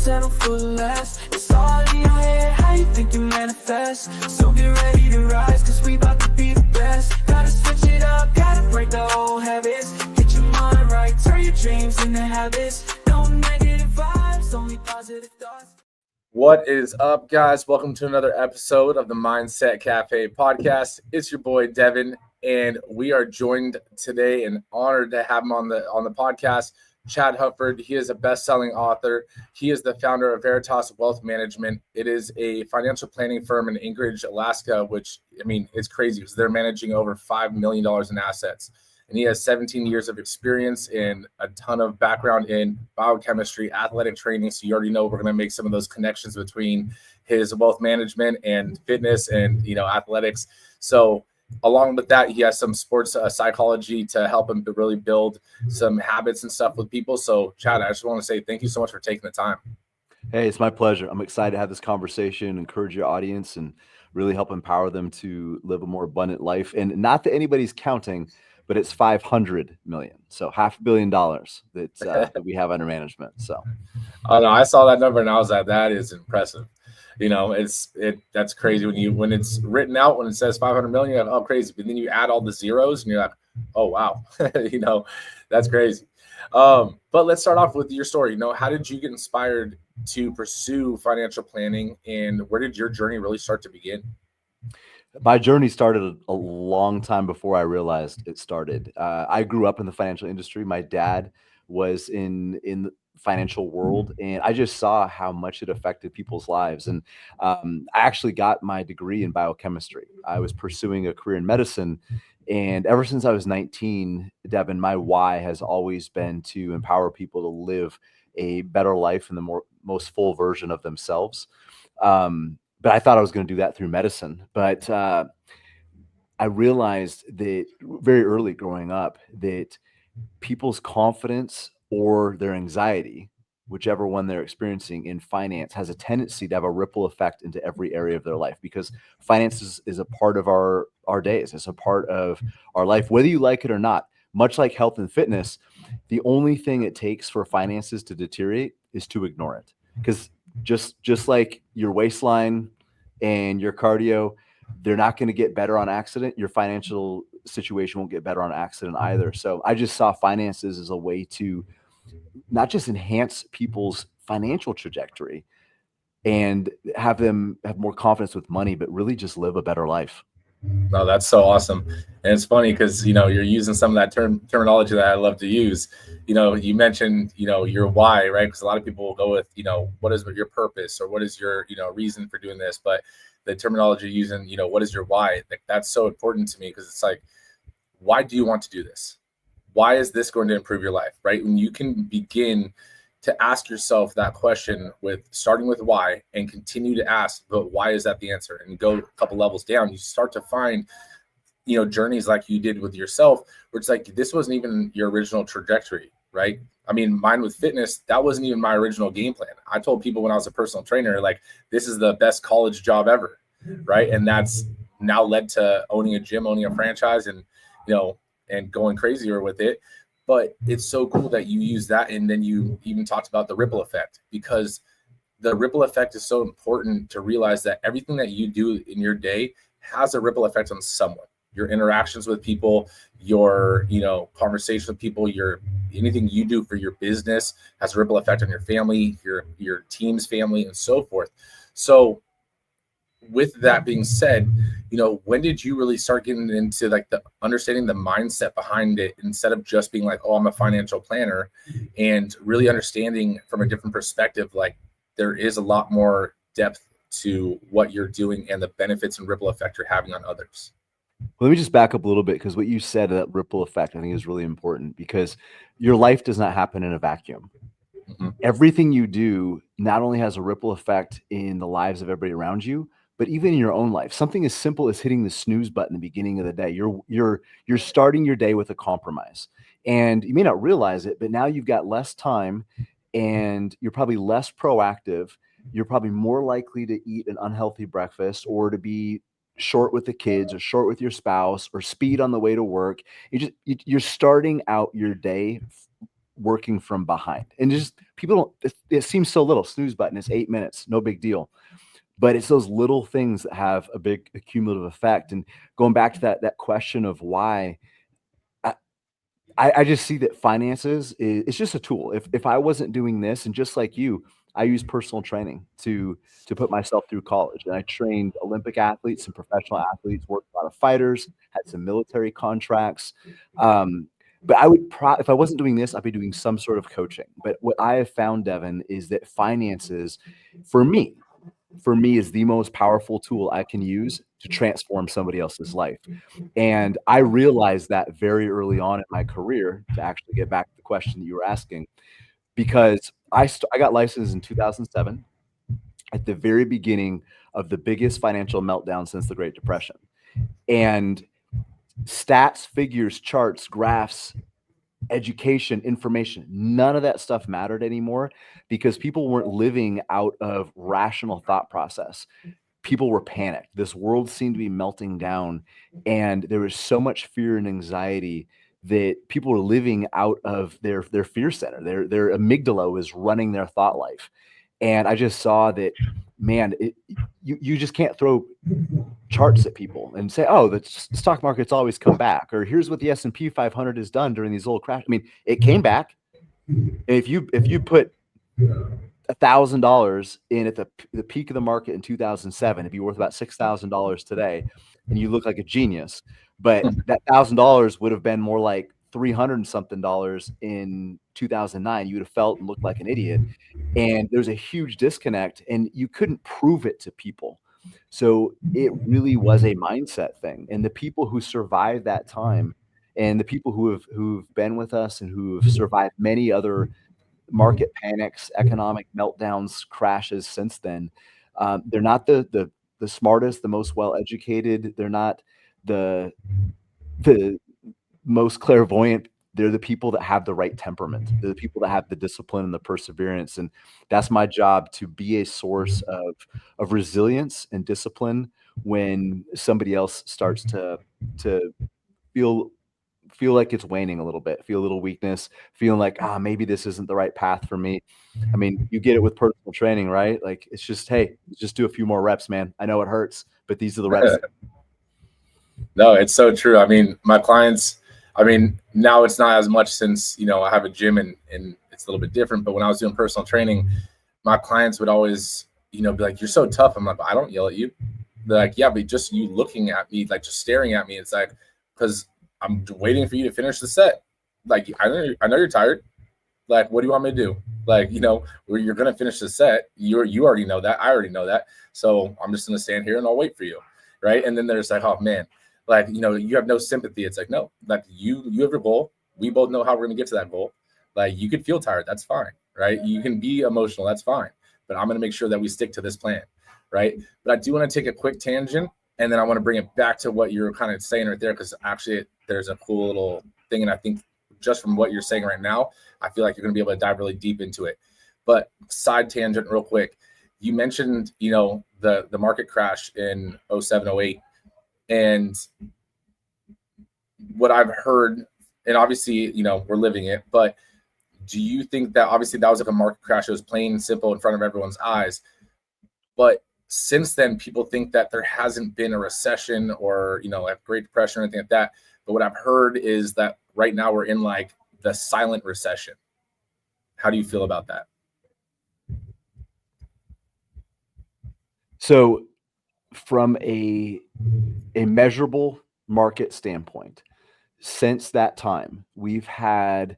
settle for less. It's all in your head, how you think you manifest. So get ready to rise, cause we about to be the best. Gotta switch it up, gotta break the old habits. Get your mind right, turn your dreams into habits. No negative vibes, only positive thoughts. What is up, guys? Welcome to another episode of the Mindset Cafe podcast. It's your boy Devin, and we are joined today and honored to have him on the podcast. Chad Hufford. He is a best-selling author. He is the founder of Veritas Wealth Management. It is a financial planning firm in Anchorage, Alaska, which, I mean, it's crazy because they're managing over $5 million in assets. And he has 17 years of experience and a ton of background in biochemistry, athletic training. So you already know we're going to make some of those connections between his wealth management and fitness and, athletics. So along with that, he has some sports psychology to help him to really build some habits and stuff with people. So Chad, I just want to say thank you so much for taking the time. Hey, it's my pleasure. I'm excited to have this conversation, encourage your audience, and really help empower them to live a more abundant life. And not that anybody's counting, but it's 500 million. So $500 million that we have under management. So, oh no, I saw that number and I was like, that is impressive. That's crazy when it's written out, when it says 500 million, you're like, oh, crazy. But then you add all the zeros and you're like, oh, wow. That's crazy. But let's start off with your story. How did you get inspired to pursue financial planning, and where did your journey really start to begin? My journey started a long time before I realized it started. I grew up in the financial industry. My dad was in the financial world, and I just saw how much it affected people's lives. And I actually got my degree in biochemistry. I was pursuing a career in medicine, and ever since I was 19, Devin, my why has always been to empower people to live a better life in the most full version of themselves. But I thought I was going to do that through medicine. But I realized that very early growing up that people's confidence or their anxiety, whichever one they're experiencing in finance, has a tendency to have a ripple effect into every area of their life, because finance is a part of our days. It's a part of our life, whether you like it or not. Much like health and fitness, the only thing it takes for finances to deteriorate is to ignore it. Because just like your waistline and your cardio, they're not going to get better on accident. Your financial situation won't get better on accident either. So I just saw finances as a way to not just enhance people's financial trajectory and have them have more confidence with money, but really just live a better life. No, that's so awesome. And it's funny because, you're using some of that terminology that I love to use. You mentioned, your why, right? Because a lot of people will go with, what is your purpose, or what is your, reason for doing this? But the terminology using, what is your why? Like, that's so important to me, because it's like, why do you want to do this? Why is this going to improve your life, right? When you can begin to ask yourself that question with starting with why and continue to ask, but why is that the answer? And go a couple levels down, you start to find, journeys like you did with yourself, where it's like, this wasn't even your original trajectory, right? I mean, mine with fitness, that wasn't even my original game plan. I told people when I was a personal trainer, like, this is the best college job ever, right? And that's now led to owning a gym, owning a franchise, and, and going crazier with it. But it's so cool that you use that. And then you even talked about the ripple effect, because the ripple effect is so important to realize that everything that you do in your day has a ripple effect on someone. Your interactions with people, your, conversation with people, anything you do for your business has a ripple effect on your family, your team's family, and so forth. So with that being said, when did you really start getting into like the understanding the mindset behind it, instead of just being like, oh, I'm a financial planner, and really understanding from a different perspective, like, there is a lot more depth to what you're doing and the benefits and ripple effect you're having on others? Well, let me just back up a little bit, because what you said, that ripple effect, I think is really important, because your life does not happen in a vacuum. Mm-hmm. Everything you do not only has a ripple effect in the lives of everybody around you, but even in your own life. Something as simple as hitting the snooze button at the beginning of the day, you're starting your day with a compromise, and you may not realize it, but now you've got less time, and you're probably less proactive. You're probably more likely to eat an unhealthy breakfast, or to be short with the kids, or short with your spouse, or speed on the way to work. You're starting out your day working from behind. And just people don't, it seems so little. Snooze button, it's 8 minutes, no big deal. But it's those little things that have a big accumulative effect. And going back to that question of why, I just see that finances is it's just a tool. If I wasn't doing this, and just like you, I use personal training to put myself through college, and I trained Olympic athletes and professional athletes, worked with a lot of fighters, had some military contracts. But I would if I wasn't doing this, I'd be doing some sort of coaching. But what I have found, Devin, is that finances, for me, is the most powerful tool I can use to transform somebody else's life. And I realized that very early on in my career, to actually get back to the question that you were asking, because I got licensed in 2007 at the very beginning of the biggest financial meltdown since the Great Depression. And stats, figures, charts, graphs, education, information, none of that stuff mattered anymore because people weren't living out of rational thought process. People were panicked. This world seemed to be melting down, and there was so much fear and anxiety that people were living out of their fear center. Their amygdala was running their thought life. And I just saw that, man, you just can't throw charts at people and say, oh, the stock market's always come back, or here's what the S&P 500 has done during these little crashes. I mean, it came back. And if you put $1,000 in at the peak of the market in 2007, it'd be worth about $6,000 today, and you look like a genius. But that $1,000 would have been more like $300 and something in 2009. You would have felt and looked like an idiot. And there's a huge disconnect, and you couldn't prove it to people. So it really was a mindset thing. And the people who survived that time, and the people who've been with us and who've survived many other market panics, economic meltdowns, crashes since then, they're not the smartest, the most well-educated. They're not the most clairvoyant. They're the people that have the right temperament. They're the people that have the discipline and the perseverance. And that's my job, to be a source of resilience and discipline when somebody else starts to feel like it's waning a little bit, feel a little weakness, feeling like, maybe this isn't the right path for me. I mean, you get it with personal training, right? Like, it's just, hey, just do a few more reps, man. I know it hurts, but these are the reps. No, it's so true. I mean, my clients, I mean, now it's not as much since, I have a gym and it's a little bit different. But when I was doing personal training, my clients would always, be like, you're so tough. I'm like, I don't yell at you. They're like, yeah, but just you looking at me, like just staring at me. It's like, because I'm waiting for you to finish the set. Like, I know you're tired. Like, what do you want me to do? Like, you're going to finish the set. You already know that. I already know that. So I'm just going to stand here and I'll wait for you. Right. And then there's like, oh man, like, you have no sympathy. It's like, no, like you have your goal. We both know how we're going to get to that goal. Like, you could feel tired. That's fine. Right. You can be emotional. That's fine. But I'm going to make sure that we stick to this plan. Right. But I do want to take a quick tangent, and then I want to bring it back to what you're kind of saying right there, because actually there's a cool little thing. And I think just from what you're saying right now, I feel like you're going to be able to dive really deep into it. But side tangent real quick. You mentioned, the market crash in 07, 08. And what I've heard, and obviously, we're living it, but do you think that obviously that was like a market crash? It was plain and simple in front of everyone's eyes. But since then, people think that there hasn't been a recession or, a Great Depression or anything like that. But what I've heard is that right now we're in like the silent recession. How do you feel about that? So from a measurable market standpoint, since that time, we've had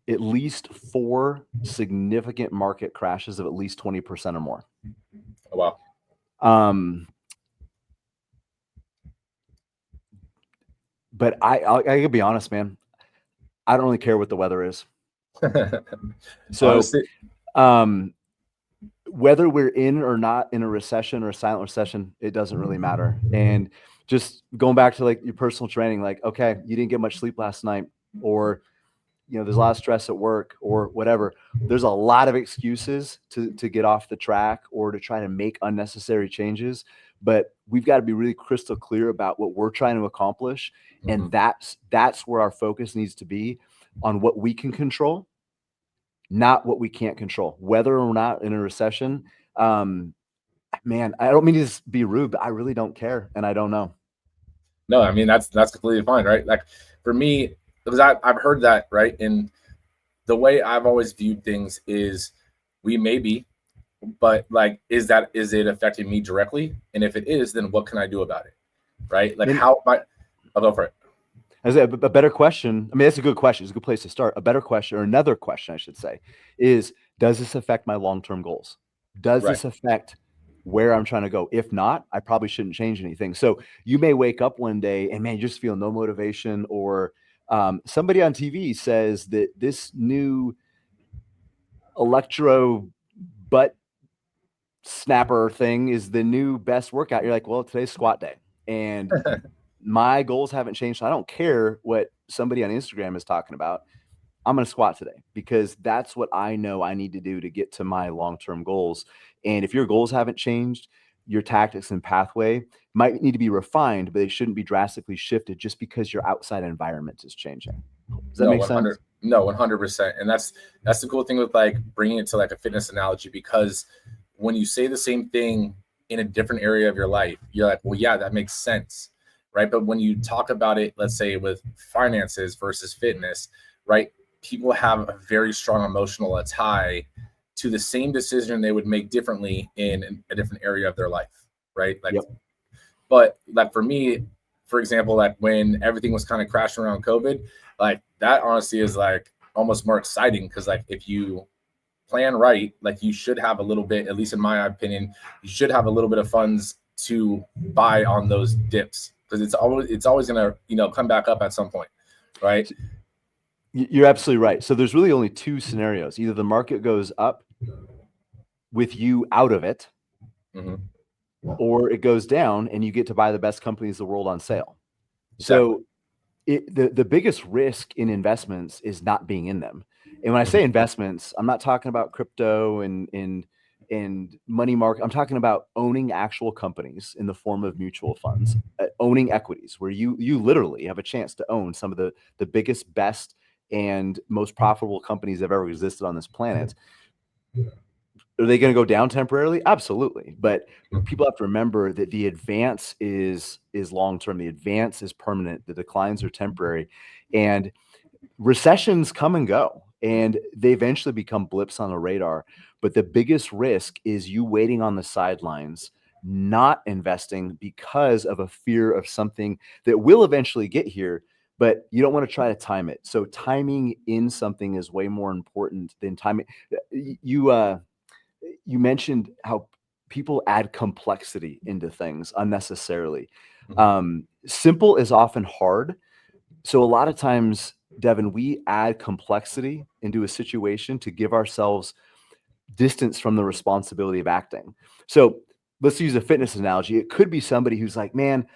at least 4 significant market crashes of at least 20% or more. Oh, wow. But I gotta be honest, man. I don't really care what the weather is. So, honestly, whether we're in or not in a recession or a silent recession, it doesn't really matter. And just going back to like your personal training, like, okay, you didn't get much sleep last night, or there's a lot of stress at work or whatever. There's a lot of excuses to get off the track or to try to make unnecessary changes. But we've got to be really crystal clear about what we're trying to accomplish. And that's where our focus needs to be. on what we can control, not what we can't control. Whether or not in a recession, man, I don't mean to just be rude, but I really don't care, and I don't know. No, I mean that's completely fine, right? Like for me, because I've heard that, right? And the way I've always viewed things is we may be, but like is it affecting me directly? And if it is, then what can I do about it? Right? Like And how might I'll go for it. as a better question, I mean, that's a good question. It's a good place to start. A better question, or another question, I should say, is does this affect my long-term goals? Does Right. this affect where I'm trying to go? If not, I probably shouldn't change anything. So you may wake up one day and man, you just feel no motivation, or somebody on TV says that this new electro butt snapper thing is the new best workout. You're like, well, today's squat day. And my goals haven't changed. So I don't care what somebody on Instagram is talking about. I'm going to squat today because that's what I know I need to do to get to my long-term goals. And if your goals haven't changed, your tactics and pathway might need to be refined, but they shouldn't be drastically shifted just because your outside environment is changing. Does that No, make 100. sense? No, 100%. And that's the cool thing with like bringing it to like a fitness analogy, because when you say the same thing in a different area of your life, you're like, well, yeah, that makes sense, right? But when you talk about it, let's say with finances versus fitness, right? People have a very strong emotional tie to the same decision they would make differently in a different area of their life, right? Like, Yep. but like for me, for example, like when everything was kind of crashing around COVID, like that honestly is like almost more exciting because like if you plan right, like you should have a little bit, at least in my opinion, you should have a little bit of funds to buy on those dips because it's always gonna come back up at some point, right? You're absolutely right. So there's really only two scenarios. Either the market goes up with you out of it, Mm-hmm. or it goes down and you get to buy the best companies in the world on sale. Exactly. So the biggest risk in investments is not being in them. And when I say investments, I'm not talking about crypto and money market. I'm talking about owning actual companies in the form of mutual funds, owning equities, where you literally have a chance to own some of the biggest, best, and most profitable companies that have ever existed on this planet. Are they going to go down temporarily? Absolutely. But people have to remember that the advance is long-term. The advance is permanent. The declines are temporary. And recessions come and go, and they eventually become blips on the radar. But the biggest risk is you waiting on the sidelines, not investing because of a fear of something that will eventually get here, but you don't want to try to time it. So timing in something is way more important than timing. You mentioned how people add complexity into things unnecessarily. Simple is often hard. So a lot of times, Devin, we add complexity into a situation to give ourselves distance from the responsibility of acting. So let's use a fitness analogy. It could be somebody who's like, man,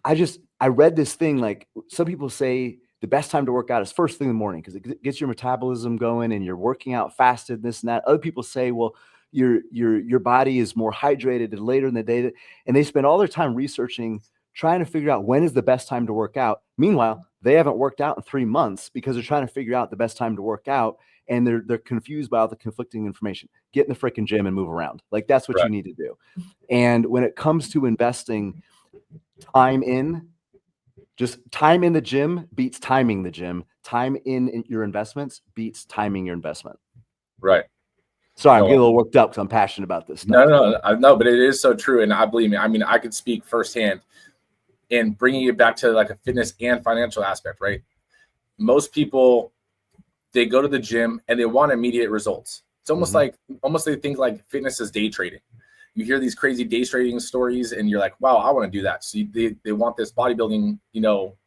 I read this thing, like some people say the best time to work out is first thing in the morning because it gets your metabolism going and you're working out fasted, this and that. Other people say, well, your body is more hydrated and later in the day, and they spend all their time researching, trying to figure out when is the best time to work out. Meanwhile, they haven't worked out in 3 months because they're trying to figure out the best time to work out, and they're confused by all the conflicting information. Get in the freaking gym and move around. Like that's what Right. you need to do. And when it comes to investing, time in, just time in the gym beats timing the gym. Time in your investments beats timing your investment. Right. Sorry, I'm No, getting a little worked up because I'm passionate about this no, stuff. no, no, but it is so true. And I believe me, I mean, I could speak firsthand and bringing it back to like a fitness and financial aspect, right? Most people, they go to the gym and they want immediate results. It's almost almost they think like fitness is day trading. You hear these crazy day trading stories and you're like, wow, I want to do that. So they want this bodybuilding,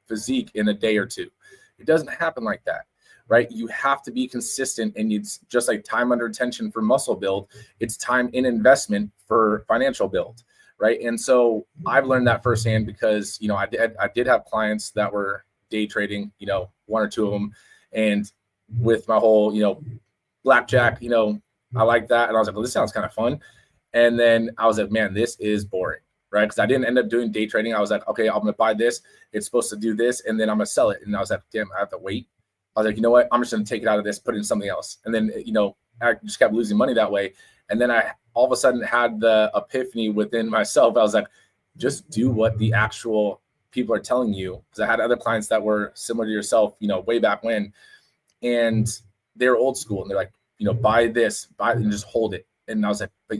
physique in a day or two. It doesn't happen like that, right? You have to be consistent, and it's just like time under tension for muscle build. It's time in investment for financial build, right? And so I've learned that firsthand because, I did have clients that were day trading, one or two of them. And with my whole, blackjack, I like that. And I was like, well, this sounds kind of fun. And then I was like, man, this is boring, right? Because I didn't end up doing day trading. I was like, okay, I'm going to buy this. It's supposed to do this. And then I'm going to sell it. And I was like, damn, I have to wait I was like, you know what? I'm just going to take it out of this, put it in something else. And then, I just kept losing money that way. And then I all of a sudden had the epiphany within myself. I was like, just do what the actual people are telling you. Because I had other clients that were similar to yourself, way back when, and they're old school and they're like, buy this, buy it, and just hold it. And I was like, but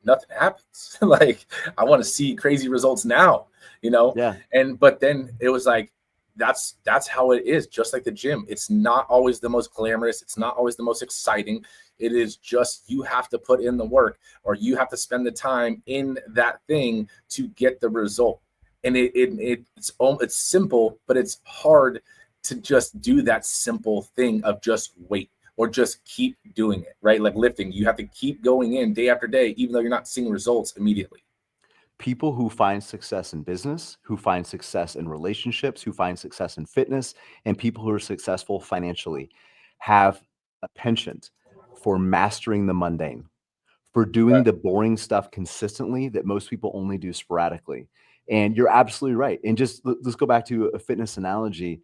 nothing happens. Like, I want to see crazy results now, Yeah. but then it was like, that's how it is. Just like the gym, it's not always the most glamorous, it's not always the most exciting. It is just, you have to put in the work, or you have to spend the time in that thing to get the result. And it's simple, but it's hard to just do that simple thing of just wait or just keep doing it, right? Like lifting, you have to keep going in day after day, even though you're not seeing results immediately. People who find success in business, who find success in relationships, who find success in fitness, and people who are successful financially have a penchant for mastering the mundane, for doing Right. the boring stuff consistently that most people only do sporadically. And you're absolutely right. And just let's go back to a fitness analogy.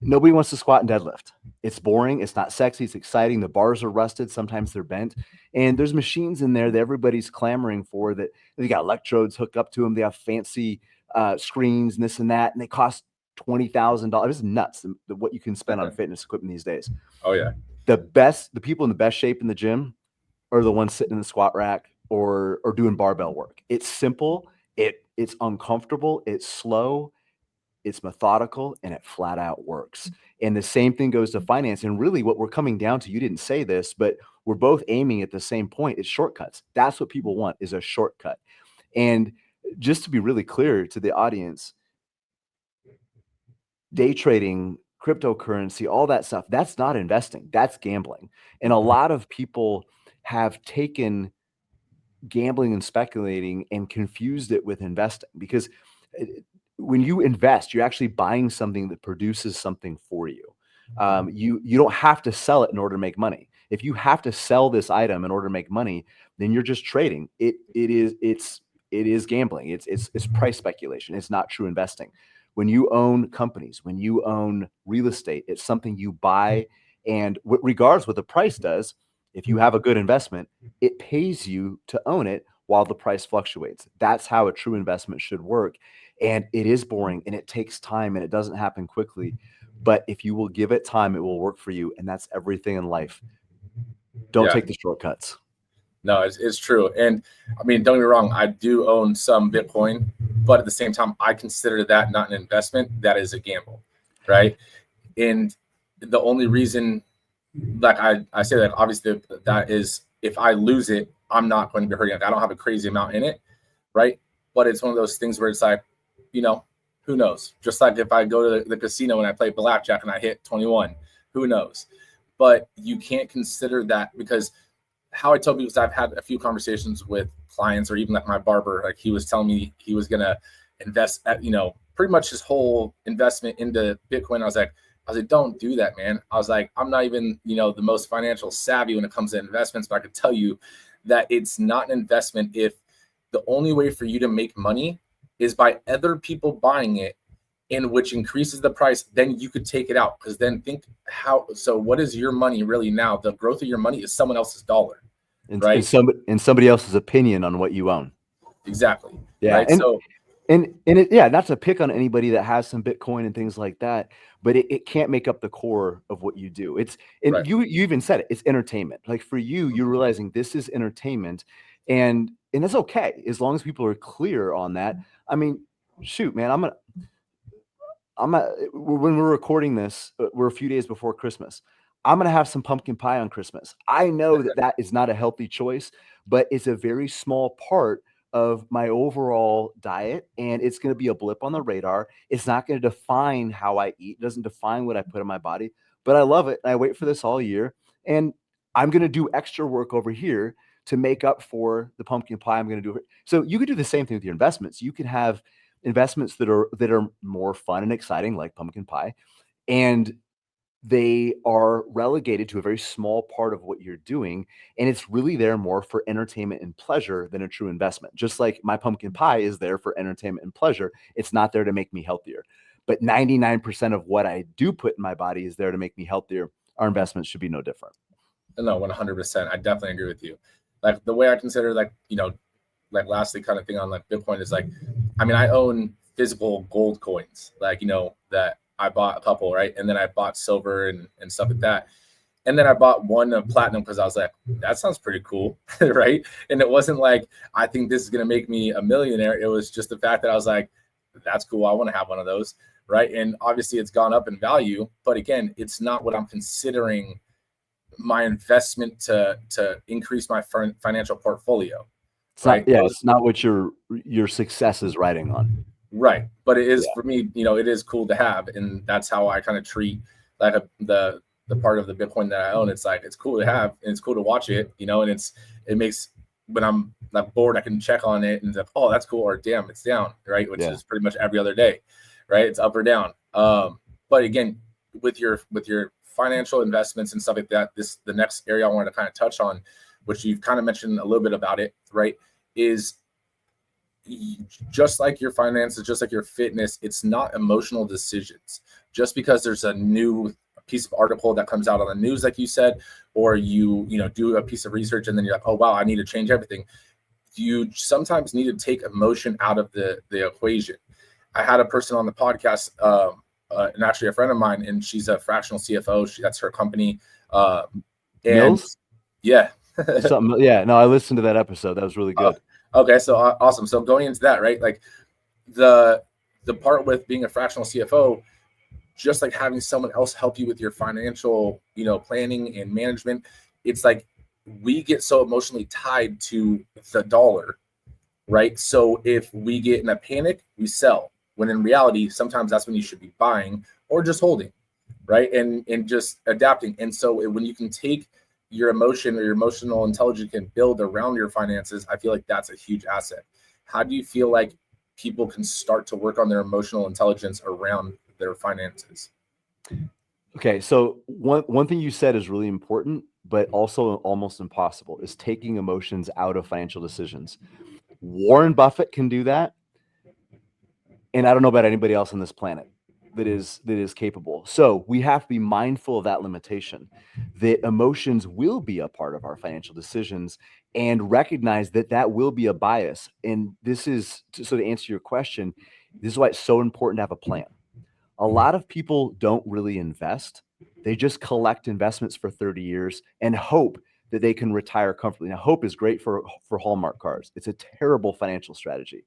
Nobody wants to squat and deadlift. It's boring. It's not sexy. It's exciting. The bars are rusted. Sometimes they're bent. And there's machines in there that everybody's clamoring for, that they got electrodes hooked up to them. They have fancy screens and this and that. And they cost $20,000. It's nuts what you can spend on fitness equipment these days. Oh, yeah. The people in the best shape in the gym are the ones sitting in the squat rack or doing barbell work. It's simple. It's uncomfortable. It's slow. It's methodical, and it flat out works. And the same thing goes to finance. And really what we're coming down to, you didn't say this, but we're both aiming at the same point. It's shortcuts. That's what people want, is a shortcut. And just to be really clear to the audience, day trading, cryptocurrency, all that stuff, that's not investing. That's gambling. And a lot of people have taken gambling and speculating and confused it with investing, because when you invest, you're actually buying something that produces something for you. You don't have to sell it in order to make money. If you have to sell this item in order to make money, then you're just trading. It is gambling. It's price speculation. It's not true investing. When you own companies, when you own real estate, it's something you buy, and regardless what the price does, if you have a good investment, it pays you to own it while the price fluctuates. That's how a true investment should work. And it is boring and it takes time and it doesn't happen quickly. But if you will give it time, it will work for you. And that's everything in life. Don't Yeah. take the shortcuts. No, it's true. And I mean, don't get me wrong, I do own some Bitcoin, but at the same time, I consider that not an investment. That is a gamble, right? And the only reason, like I say that, obviously, that is, if I lose it, I'm not going to be hurting. I don't have a crazy amount in it, right? But it's one of those things where it's like, who knows? Just like if I go to the casino and I play blackjack and I hit 21, who knows? But you can't consider that, because how I tell people is, I've had a few conversations with clients, or even like my barber, like he was telling me he was going to invest at, pretty much his whole investment into Bitcoin. I was like, don't do that, man. I was like, I'm not even, the most financial savvy when it comes to investments, but I could tell you that it's not an investment if the only way for you to make money is by other people buying it, in which increases the price. Then you could take it out, because then think so what is your money really now? The growth of your money is someone else's dollar, right? And somebody else's opinion on what you own. Exactly. Yeah. Right. Not to pick on anybody that has some Bitcoin and things like that, but it can't make up the core of what you do. Right. You even said it, it's entertainment. Like for you, you're realizing this is entertainment, and it's okay as long as people are clear on that. I mean, shoot, man, when we're recording this, we're a few days before Christmas. I'm going to have some pumpkin pie on Christmas. I know that is not a healthy choice, but it's a very small part of my overall diet, and it's going to be a blip on the radar. It's not going to define how I eat. It doesn't define what I put in my body, but I love it. And I wait for this all year, and I'm going to do extra work over here to make up for the pumpkin pie I'm going to do. So you could do the same thing with your investments. You can have investments that are more fun and exciting, like pumpkin pie, and they are relegated to a very small part of what you're doing, and it's really there more for entertainment and pleasure than a true investment. Just like my pumpkin pie is there for entertainment and pleasure, it's not there to make me healthier. but 99% of what I do put in my body is there to make me healthier. Our investments should be no different. No, 100%. I definitely agree with you. Like the way I consider, like, like lastly kind of thing on like Bitcoin is like, I mean, I own physical gold coins, like, that I bought a couple, right? And then I bought silver and stuff like that. And then I bought one of platinum because I was like, that sounds pretty cool, right? And it wasn't like, I think this is going to make me a millionaire. It was just the fact that I was like, that's cool. I want to have one of those, right? And obviously it's gone up in value. But again, it's not what I'm considering my investment to increase my financial portfolio, It's not, right? yeah, it's not what your success is riding on. Right. But it is Yeah. for me, it is cool to have. And that's how I kind of treat like the part of the Bitcoin that I own. It's like, it's cool to have and it's cool to watch it, and it makes, when I'm like bored, I can check on it and it's like, oh, that's cool. Or damn, it's down. Right. Which is pretty much every other day. Right. It's up or down. But again, with your financial investments and stuff like that, the next area I wanted to kind of touch on, which you've kind of mentioned a little bit about it, right, is just like your finances, just like your fitness, it's not emotional decisions. Just because there's a new piece of article that comes out on the news, like you said, or you do a piece of research and then you're like, oh wow, I need to change everything. You sometimes need to take emotion out of the equation. I had a person on the podcast, and actually a friend of mine, and she's a fractional CFO. That's her company. And Mills? Yeah. Something. Yeah. No, I listened to that episode. That was really good. Okay. So awesome. So going into that, right? Like the part with being a fractional CFO, just like having someone else help you with your financial, planning and management. It's like we get so emotionally tied to the dollar, right? So if we get in a panic, we sell. When in reality, sometimes that's when you should be buying or just holding, right? And just adapting. And so when you can take your emotion or your emotional intelligence can build around your finances, I feel like that's a huge asset. How do you feel like people can start to work on their emotional intelligence around their finances? Okay, so one thing you said is really important, but also almost impossible, is taking emotions out of financial decisions. Warren Buffett can do that, and I don't know about anybody else on this planet that is capable. So we have to be mindful of that limitation, that emotions will be a part of our financial decisions, and recognize that that will be a bias. And this is so to answer your question, this is why it's so important to have a plan. A lot of people don't really invest. They just collect investments for 30 years and hope that they can retire comfortably. Now, hope is great for Hallmark cards. It's a terrible financial strategy.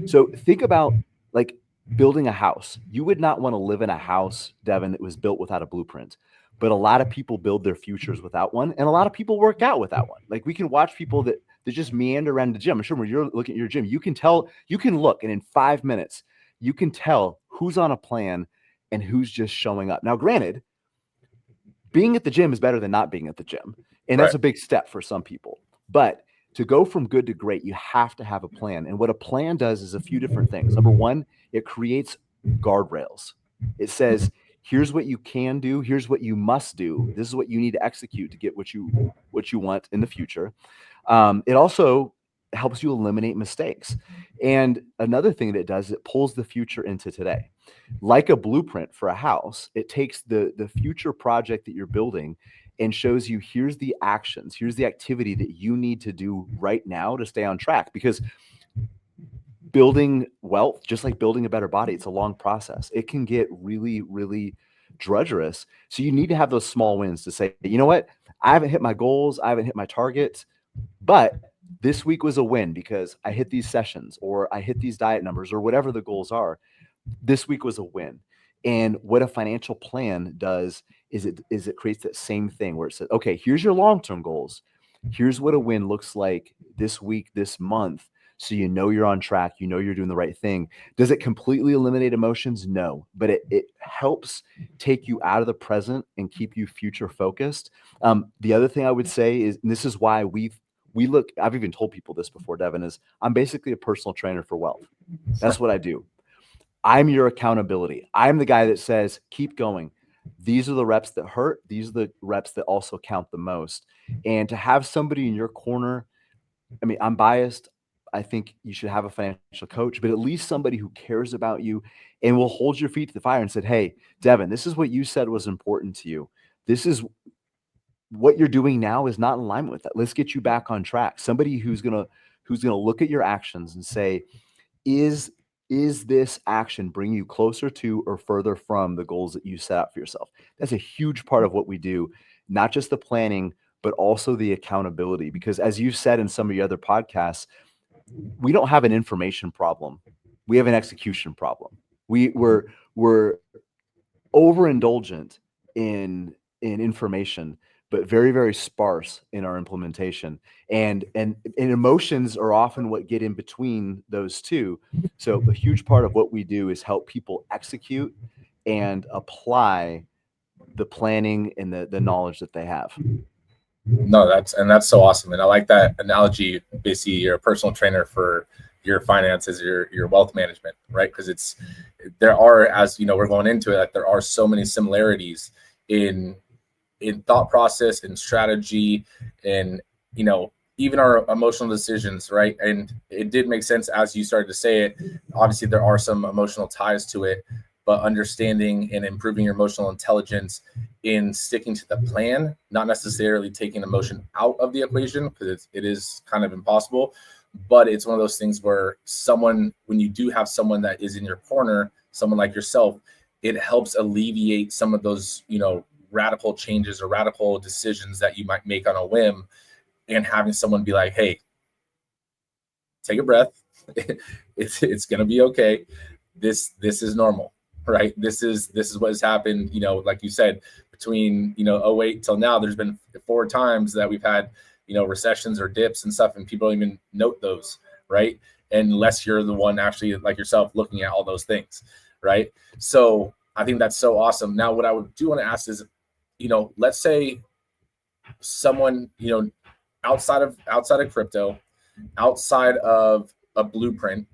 So think about like building a house. You would not want to live in a house, Devin, that was built without a blueprint. But a lot of people build their futures without one, and a lot of people work out without one. Like we can watch people that just meander around the gym. I'm sure when you're looking at your gym, you can tell, you can look, and in 5 minutes, you can tell who's on a plan and who's just showing up. Now, granted, being at the gym is better than not being at the gym. And that's a big step for some people. But to go from good to great, you have to have a plan. And what a plan does is a few different things. Number one, it creates guardrails. It says, here's what you can do. Here's what you must do. This is what you need to execute to get what you want in the future. It also helps you eliminate mistakes. And another thing that it does, it pulls the future into today. Like a blueprint for a house, it takes the future project that you're building and shows you, here's the actions, here's the activity that you need to do right now to stay on track. Because building wealth, just like building a better body, it's a long process. It can get really, really drudgerous. So you need to have those small wins to say, you know what? I haven't hit my goals. I haven't hit my targets, but this week was a win because I hit these sessions or I hit these diet numbers or whatever the goals are. This week was a win. And what a financial plan does is it creates that same thing where it says, okay, here's your long-term goals. Here's what a win looks like this week, this month. So you know you're on track, you know you're doing the right thing. Does it completely eliminate emotions? No, but it helps take you out of the present and keep you future focused. The other thing I would say is, and this is why I've even told people this before, Devin, is I'm basically a personal trainer for wealth. That's what I do. I'm your accountability. I'm the guy that says, keep going. These are the reps that hurt. These are the reps that also count the most. And to have somebody in your corner, I mean, I'm biased. I think you should have a financial coach, but at least somebody who cares about you and will hold your feet to the fire and said, "Hey, Devin, this is what you said was important to you. This is what you're doing now is not in alignment with that. Let's get you back on track." Somebody who's gonna look at your actions and say, is is this action bring you closer to or further from the goals that you set out for yourself? That's a huge part of what we do, not just the planning, but also the accountability. Because as you've said in some of your other podcasts, we don't have an information problem. We have an execution problem. We're overindulgent in information, but very, very sparse in our implementation. And emotions are often what get in between those two. So a huge part of what we do is help people execute and apply the planning and the knowledge that they have. No, that's so awesome, and I like that analogy. Basically, you're a personal trainer for your finances, your wealth management, right? Because there are, as you know, we're going into it, like there are so many similarities in thought process and strategy, and even our emotional decisions, right? And it did make sense as you started to say it. Obviously, there are some emotional ties to it, but understanding and improving your emotional intelligence in sticking to the plan, not necessarily taking emotion out of the equation, because it is kind of impossible. But it's one of those things where when you do have someone that is in your corner, someone like yourself, it helps alleviate some of those, radical changes or radical decisions that you might make on a whim, and having someone be like, "Hey, take a breath. It's going to be okay. This is normal, right? This is what has happened, like you said, between, 08 till now, there's been 4 times that we've had, recessions or dips and stuff, and people don't even note those, right? Unless you're the one actually like yourself looking at all those things, right? So I think that's so awesome. Now, what I do want to ask is, let's say someone, outside of crypto, outside of a blueprint,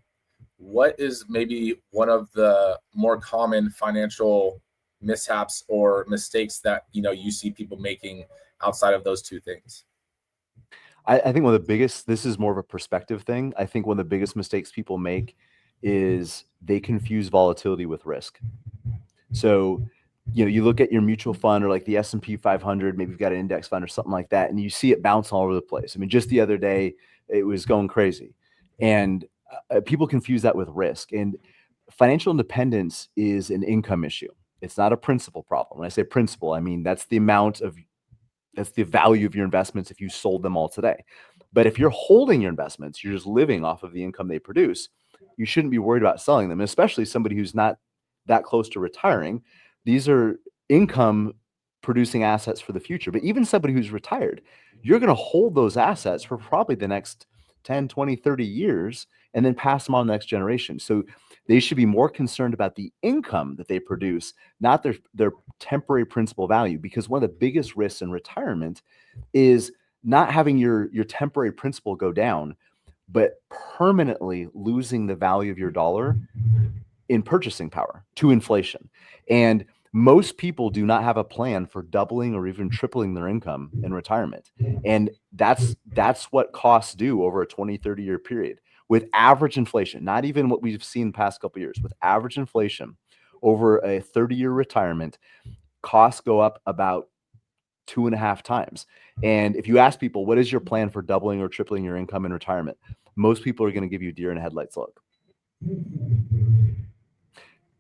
what is maybe one of the more common financial mishaps or mistakes that you see people making outside of those two things? I think one of the biggest, this is more of a perspective thing. I think one of the biggest mistakes people make is they confuse volatility with risk. So, you look at your mutual fund or like the S&P 500, maybe you've got an index fund or something like that, and you see it bounce all over the place. I mean, just the other day, it was going crazy. And people confuse that with risk. And financial independence is an income issue. It's not a principal problem. When I say principal, I mean that's the value of your investments if you sold them all today. But if you're holding your investments, you're just living off of the income they produce, you shouldn't be worried about selling them, especially somebody who's not that close to retiring. These are income producing assets for the future. But even somebody who's retired, you're going to hold those assets for probably the next 10, 20, 30 years and then pass them on to the next generation. So they should be more concerned about the income that they produce, not their temporary principal value, because one of the biggest risks in retirement is not having your temporary principal go down, but permanently losing the value of your dollar in purchasing power to inflation. And most people do not have a plan for doubling or even tripling their income in retirement. And that's what costs do over a 20, 30-year period. With average inflation, not even what we've seen the past couple of years, with average inflation over a 30-year retirement, costs go up about 2.5 times. And if you ask people, what is your plan for doubling or tripling your income in retirement? Most people are going to give you deer in headlights look.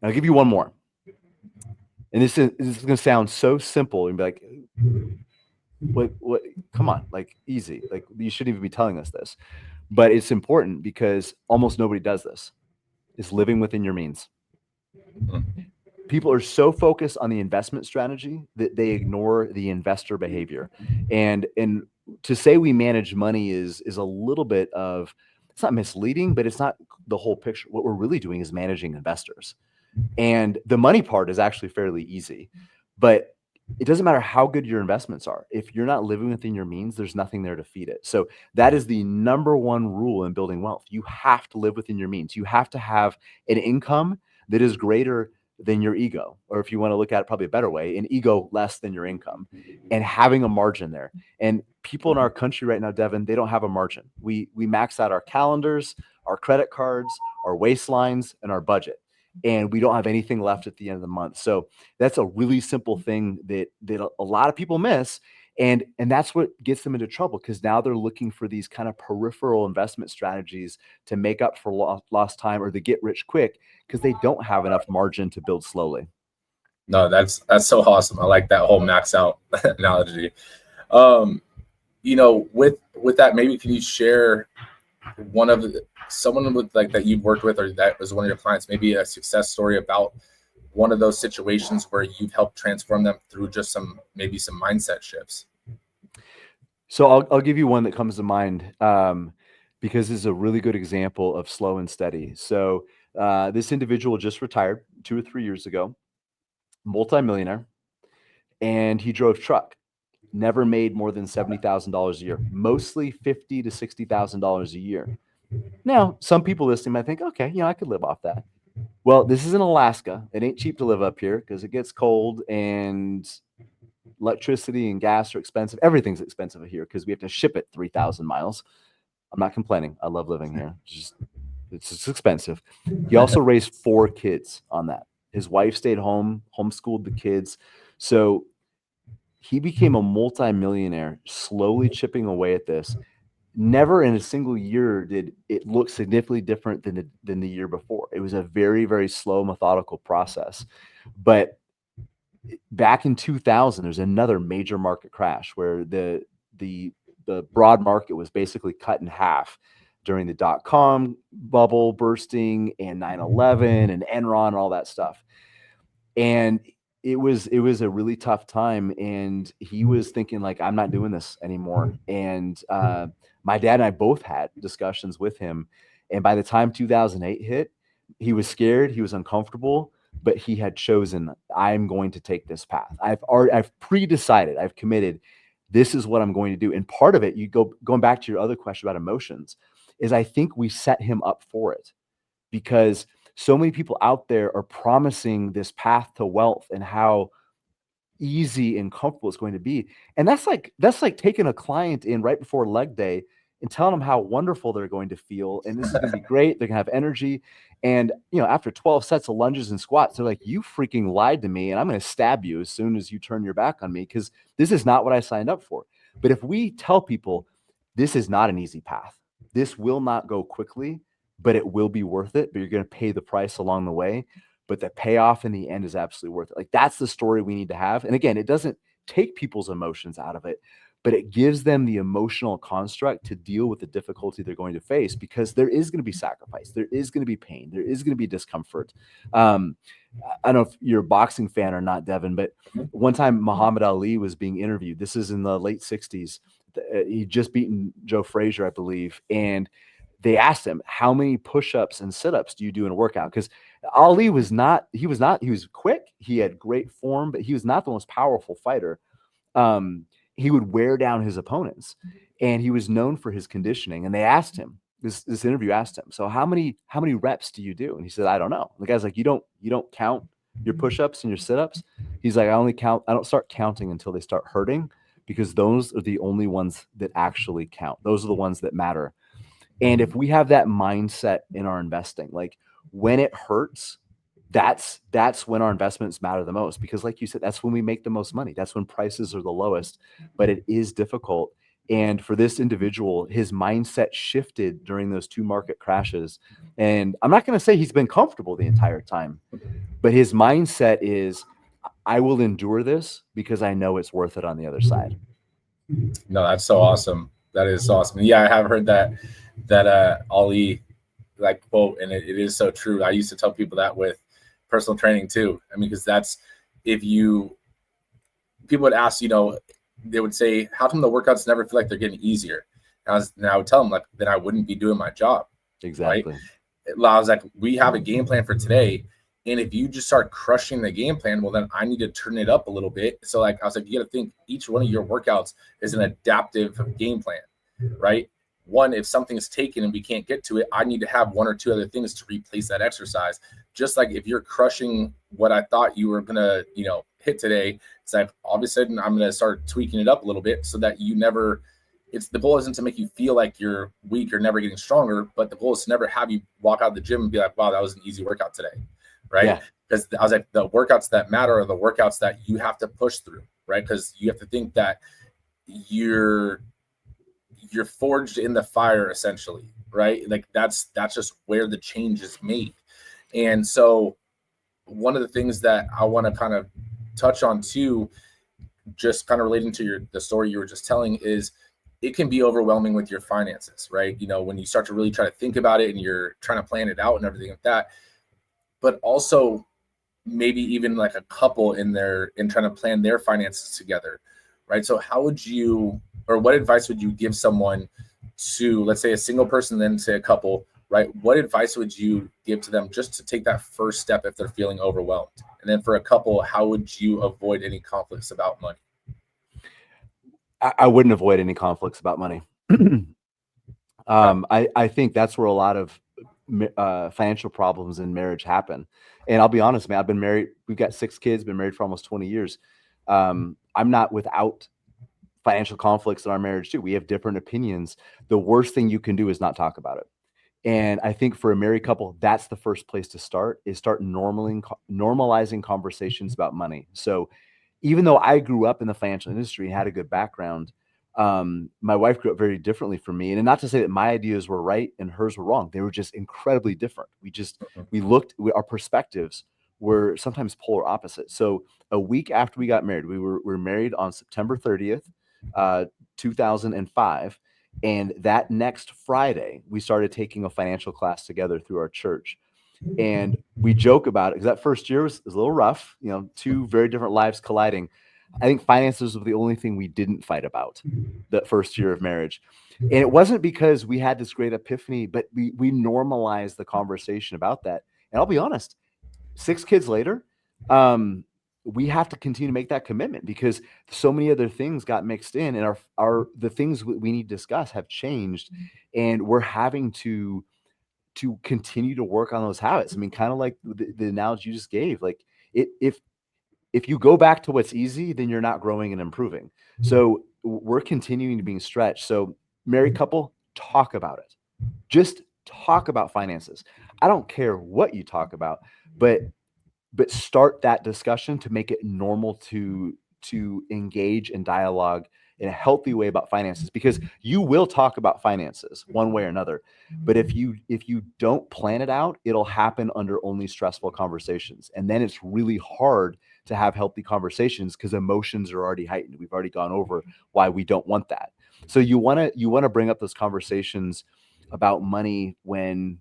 I'll give you one more. And this is going to sound so simple and be like, what, come on, like easy. Like you shouldn't even be telling us this, but it's important because almost nobody does this. Is living within your means. People are so focused on the investment strategy that they ignore the investor behavior. And to say we manage money is a little bit of, it's not misleading, but it's not the whole picture. What we're really doing is managing investors. And the money part is actually fairly easy, but it doesn't matter how good your investments are. If you're not living within your means, there's nothing there to feed it. So that is the number one rule in building wealth. You have to live within your means. You have to have an income that is greater than your ego, or if you want to look at it probably a better way, an ego less than your income, and having a margin there. And people in our country right now, Devin, they don't have a margin. We max out our calendars, our credit cards, our waistlines, and our budget, and we don't have anything left at the end of the month. So that's a really simple thing that a lot of people miss. And that's what gets them into trouble, because now they're looking for these kind of peripheral investment strategies to make up for lost time, or to get rich quick, because they don't have enough margin to build slowly. No, that's so awesome. I like that whole max out analogy. With that, maybe can you share someone with like that you've worked with, or that was one of your clients, maybe a success story about one of those situations where you've helped transform them through just some mindset shifts? So I'll give you one that comes to mind, because this is a really good example of slow and steady. So this individual just retired 2 or 3 years ago, multimillionaire, and he drove truck. Never made more than $70,000 a year, mostly $50,000 to $60,000 a year. Now, some people listening might think, okay, I could live off that. Well, this is in Alaska. It ain't cheap to live up here because it gets cold, and electricity and gas are expensive. Everything's expensive here because we have to ship it 3,000 miles. I'm not complaining. I love living here. It's just expensive. He also raised 4 kids on that. His wife stayed home, homeschooled the kids. So he became a multimillionaire, slowly chipping away at this. Never in a single year did it look significantly different than the year before. It was a very, very slow, methodical process. But back in 2000, there's another major market crash where the broad market was basically cut in half during the dot-com bubble bursting, and 9/11 and Enron and all that stuff. And it was a really tough time, and he was thinking, like, I'm not doing this anymore. And my dad and I both had discussions with him, and by the time 2008 hit, he was scared, he was uncomfortable, but he had chosen, I'm going to take this path. I've pre-decided, I've committed, this is what I'm going to do. And part of it, going back to your other question about emotions, is I think we set him up for it, because so many people out there are promising this path to wealth and how easy and comfortable it's going to be. And that's like taking a client in right before leg day and telling them how wonderful they're going to feel. And this is going to be great. They're going to have energy. And, after 12 sets of lunges and squats, they're like, you freaking lied to me, and I'm going to stab you as soon as you turn your back on me, because this is not what I signed up for. But if we tell people this is not an easy path, this will not go quickly, but it will be worth it, but you're going to pay the price along the way. But the payoff in the end is absolutely worth it. Like, that's the story we need to have. And again, it doesn't take people's emotions out of it, but it gives them the emotional construct to deal with the difficulty they're going to face, because there is going to be sacrifice. There is going to be pain. There is going to be discomfort. I don't know if you're a boxing fan or not, Devin, but one time Muhammad Ali was being interviewed. This is in the late 60s. He'd just beaten Joe Frazier, I believe. And they asked him, how many push-ups and sit-ups do you do in a workout? Because Ali he was quick. He had great form, but he was not the most powerful fighter. He would wear down his opponents, and he was known for his conditioning. And they asked him, this interview asked him, so how many reps do you do? And he said, I don't know. The guy's like, you don't count your push-ups and your sit-ups? He's like, I don't start counting until they start hurting, because those are the only ones that actually count. Those are the ones that matter. And if we have that mindset in our investing, like, when it hurts, that's when our investments matter the most, because like you said, that's when we make the most money. That's when prices are the lowest, but it is difficult. And for this individual, his mindset shifted during those 2 market crashes. And I'm not going to say he's been comfortable the entire time, but his mindset is, I will endure this because I know it's worth it on the other side. No, that's so awesome. That is so awesome. Yeah, I have heard that Ali like quote, and it is so true. I used to tell people that with personal training too. I mean, because that's, people would ask, they would say, how come the workouts never feel like they're getting easier? And I would tell them, like, then I wouldn't be doing my job. Exactly. Right? I was like, we have a game plan for today, and if you just start crushing the game plan, well, then I need to turn it up a little bit. So like, I was like, you got to think each one of your workouts is an adaptive game plan, right? one, if something's taken and we can't get to it, I need to have one or two other things to replace that exercise. Just like if you're crushing what I thought you were gonna, hit today, it's like all of a sudden I'm gonna start tweaking it up a little bit so that you never. It's the goal isn't to make you feel like you're weak or never getting stronger, but the goal is to never have you walk out of the gym and be like, wow, that was an easy workout today, right? Yeah. Because I was like, the workouts that matter are the workouts that you have to push through, right? Because you have to think that you're forged in the fire, essentially, right? Like that's just where the change is made. And so one of the things that I want to kind of touch on too, just kind of relating to the story you were just telling, is it can be overwhelming with your finances, right? When you start to really try to think about it and you're trying to plan it out and everything like that, but also maybe even like a couple in trying to plan their finances together, right? So how would you, or what advice would you give someone to, let's say a single person, then to a couple, right? What advice would you give to them just to take that first step if they're feeling overwhelmed? And then for a couple, how would you avoid any conflicts about money? I wouldn't avoid any conflicts about money. I think that's where a lot of financial problems in marriage happen. And I'll be honest, man, I've been married. We've got 6 kids, been married for almost 20 years. I'm not without financial conflicts in our marriage too. We have different opinions. The worst thing you can do is not talk about it. And I think for a married couple, that's the first place to start, is start normalizing conversations about money. So even though I grew up in the financial industry and had a good background, my wife grew up very differently from me. And not to say that my ideas were right and hers were wrong. They were just incredibly different. Our perspectives were sometimes polar opposites. So a week after we got married, we were married on September 30th, 2005. And that next Friday, we started taking a financial class together through our church. And we joke about it because that first year was a little rough, 2 very different lives colliding. I think finances was the only thing we didn't fight about the first year of marriage. And it wasn't because we had this great epiphany, but we normalized the conversation about that. And I'll be honest, 6 kids later, we have to continue to make that commitment because so many other things got mixed in, and the things we need to discuss have changed, and we're having to continue to work on those habits. I mean, kind of like the analogy you just gave, like if you go back to what's easy, then you're not growing and improving. So we're continuing to being stretched. So married couple, talk about it. Just talk about finances. I don't care what you talk about, but start that discussion to make it normal to engage in dialogue in a healthy way about finances, because you will talk about finances one way or another. But if you don't plan it out, it'll happen under only stressful conversations. And then it's really hard to have healthy conversations because emotions are already heightened. We've already gone over why we don't want that. So you want to bring up those conversations about money when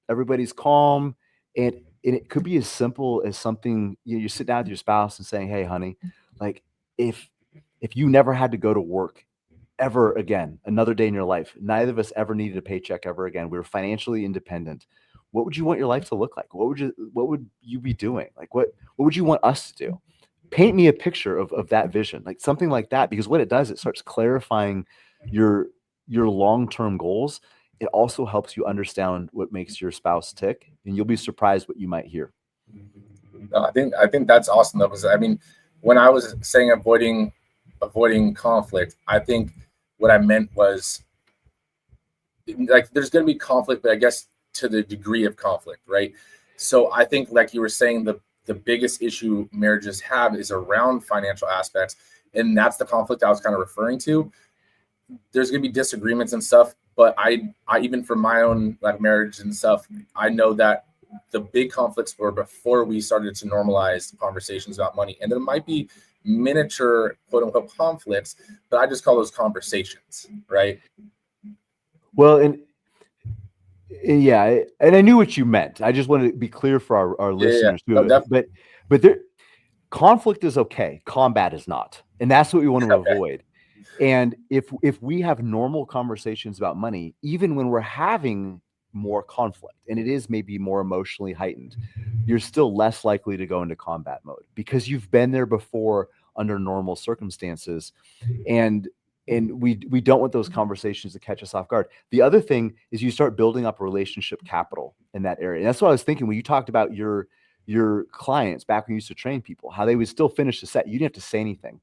everybody's calm, and it could be as simple as something, you sit down with your spouse and saying, hey honey, like if you never had to go to work ever again, another day in your life, neither of us ever needed a paycheck ever again, we were financially independent, what would you want your life to look like? What would you be doing? Like what would you want us to do? Paint me a picture of that vision, like something like that, because what it does, it starts clarifying your long-term goals. It also helps you understand what makes your spouse tick, and you'll be surprised what you might hear. No, I think that's awesome though, because I mean, when I was saying avoiding conflict, I think what I meant was like there's going to be conflict, but I guess to the degree of conflict, right? So I think, like you were saying, the biggest issue marriages have is around financial aspects, and that's the conflict I was kind of referring to. There's going to be disagreements and stuff, but I even for my own like marriage and stuff, I know that the big conflicts were before we started to normalize conversations about money. And there might be miniature quote unquote conflicts, but I just call those conversations, right? Well, and yeah, and I knew what you meant. I just wanted to be clear for our listeners too. No, but there, conflict is okay, combat is not, and that's what we want to avoid. And if we have normal conversations about money, even when we're having more conflict and it is maybe more emotionally heightened, you're still less likely to go into combat mode because you've been there before under normal circumstances. And And we don't want those conversations to catch us off guard. The other thing is you start building up relationship capital in that area. And that's what I was thinking when you talked about your clients back when you used to train people, how they would still finish the set. You didn't have to say anything.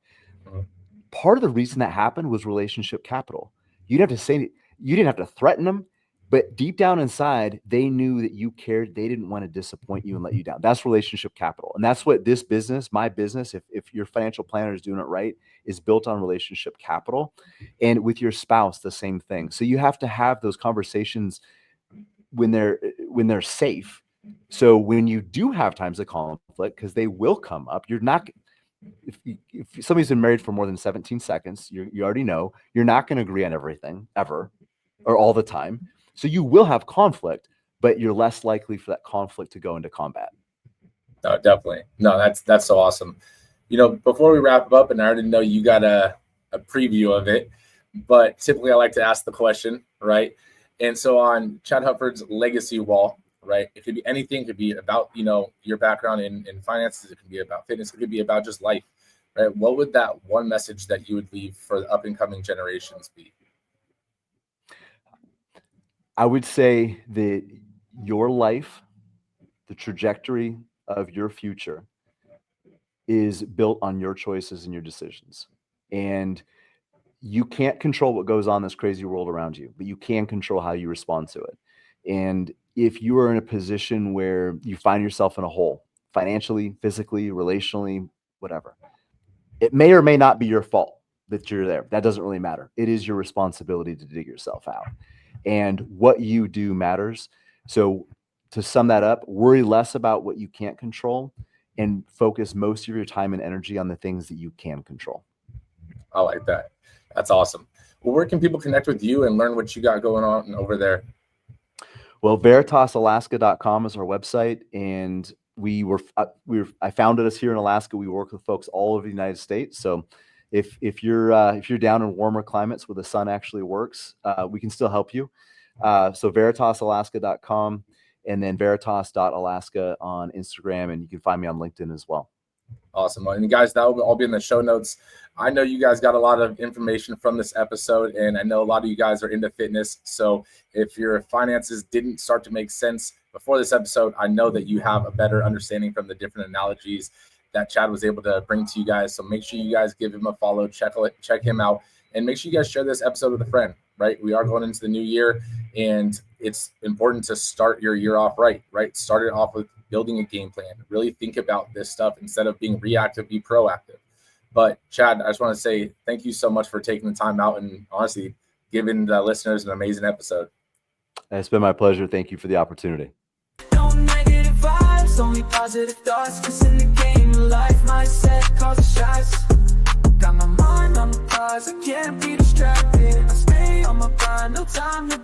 Part of the reason that happened was relationship capital. You didn't have to say, you didn't have to threaten them, but deep down inside, they knew that you cared. They didn't want to disappoint you and let you down. That's relationship capital. And that's what this business, my business, if your financial planner is doing it right, is built on relationship capital. And with your spouse, the same thing. So you have to have those conversations when they're safe. So when you do have times of conflict, because they will come up, you're not, if somebody's been married for more than 17 seconds, you already know you're not going to agree on everything ever or all the time. So you will have conflict, but you're less likely for that conflict to go into combat. No, definitely. No, that's so awesome. Before we wrap up, and I already know you got a preview of it, but typically I like to ask the question, right? And so on Chad Hufford's legacy wall, right? It could be anything. It could be about, your background in finances. It could be about fitness. It could be about just life, right? What would that one message that you would leave for the up and coming generations be? I would say that your life, the trajectory of your future is built on your choices and your decisions. And you can't control what goes on in this crazy world around you, but you can control how you respond to it. And if you are in a position where you find yourself in a hole, financially, physically, relationally, whatever, it may or may not be your fault that you're there. That doesn't really matter. It is your responsibility to dig yourself out. And what you do matters. So to sum that up, worry less about what you can't control and focus most of your time and energy on the things that you can control. I like that. That's awesome. Well, where can people connect with you and learn what you got going on over there? Well, veritasalaska.com is our website, and I founded us here in Alaska. We work with folks all over the United States. So if you're down in warmer climates where the sun actually works, we can still help you. So veritasalaska.com and then veritas.alaska on Instagram, and you can find me on LinkedIn as well. Awesome. And guys, that will all be in the show notes. I know you guys got a lot of information from this episode, and I know a lot of you guys are into fitness. So if your finances didn't start to make sense before this episode, I know that you have a better understanding from the different analogies that Chad was able to bring to you guys. So make sure you guys give him a follow, check him out, and make sure you guys share this episode with a friend, right? We are going into the new year, and it's important to start your year off right? Start it off with building a game plan. Really think about this stuff instead of being reactive, be proactive. But Chad, I just want to say thank you so much for taking the time out and honestly giving the listeners an amazing episode. It's been my pleasure. Thank you for the opportunity. No negative vibes, only positive thoughts. 'Cause in the game of life, mindset calls the shots. Got my mind on the prize, I can't be distracted. I stay on my grind, no time to